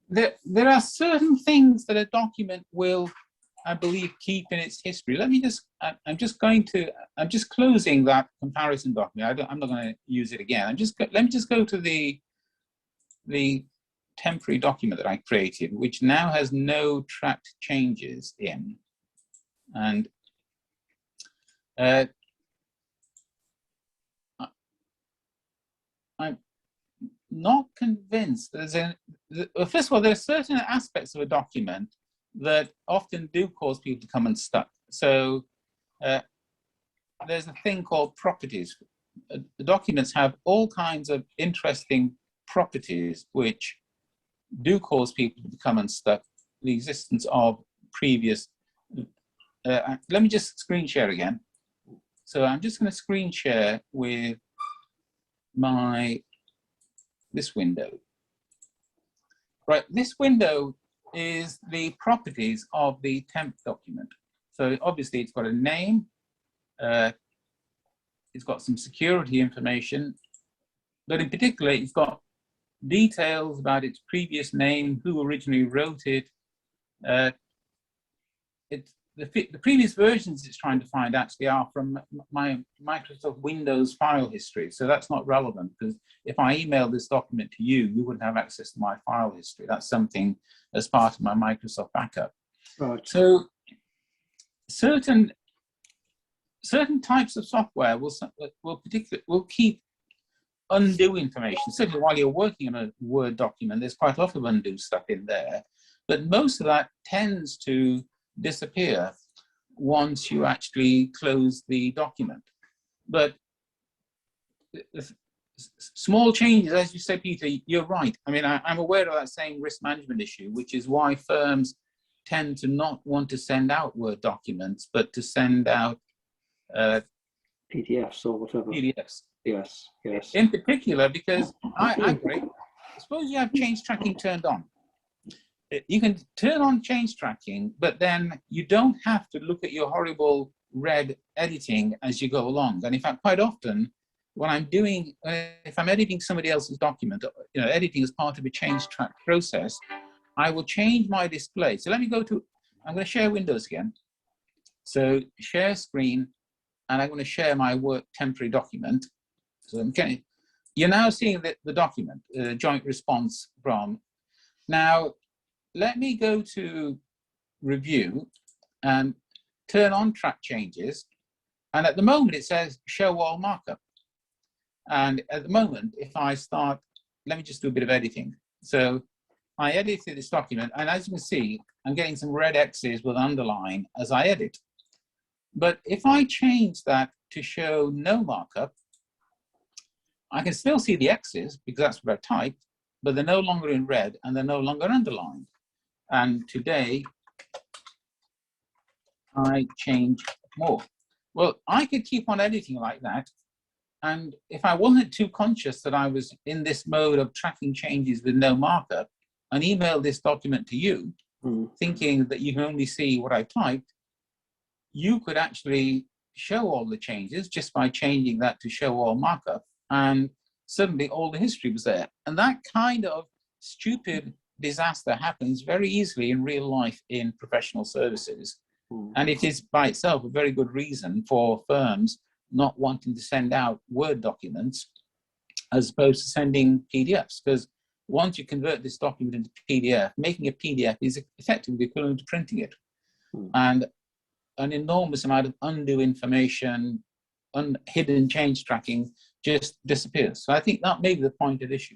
there are certain things that a document will, I believe, keep in its history. Let me just, I'm just closing that comparison document. I'm not going to use it again. Let me just go to the temporary document that I created, which now has no tracked changes in. And I'm not convinced. First of all, there are certain aspects of a document that often do cause people to come unstuck. So there's a thing called properties. The documents have all kinds of interesting properties which do cause people to become unstuck. The existence of previous, let me just screen share again. So I'm just going to screen share with this window. Right, this window is the properties of the temp document. So obviously it's got a name, it's got some security information, but in particular it's got details about its previous name, who originally wrote it. The previous versions it's trying to find actually are from my Microsoft Windows file history. So that's not relevant, because if I email this document to you, you wouldn't have access to my file history. That's something as part of my Microsoft backup. Right. So certain types of software will keep undo information. Certainly while you're working on a Word document, there's quite a lot of undo stuff in there, but most of that tends to disappear once you actually close the document. But small changes, as you say, Peter, you're right. I mean, I'm aware of that same risk management issue, which is why firms tend to not want to send out Word documents, but to send out PDFs or whatever. PDFs. Yes, yes. In particular, because I agree. Suppose you have change tracking turned on. You can turn on change tracking, but then you don't have to look at your horrible red editing as you go along. And in fact, quite often, when I'm doing, if I'm editing somebody else's document, editing as part of a change track process, I will change my display. So let me go to, I'm going to share Windows again. So share screen, and I'm going to share my work temporary document. So okay, you're now seeing the document, joint response from. Now, let me go to review and turn on track changes. And at the moment it says show all markup. And at the moment, if I start, let me just do a bit of editing. So I edited this document, and as you can see, I'm getting some red X's with underline as I edit. But if I change that to show no markup, I can still see the X's because that's what I've typed, but they're no longer in red and they're no longer underlined. And today, I change more. Well, I could keep on editing like that. And if I wasn't too conscious that I was in this mode of tracking changes with no markup, and email this document to you, thinking that you can only see what I typed, you could actually show all the changes just by changing that to show all markup. And suddenly all the history was there. And that kind of stupid disaster happens very easily in real life in professional services. And it is by itself a very good reason for firms not wanting to send out Word documents as opposed to sending PDFs. Because once you convert this document into PDF, making a PDF is effectively equivalent to printing it. And an enormous amount of undue information, hidden change tracking just disappears. So I think that may be the point of issue.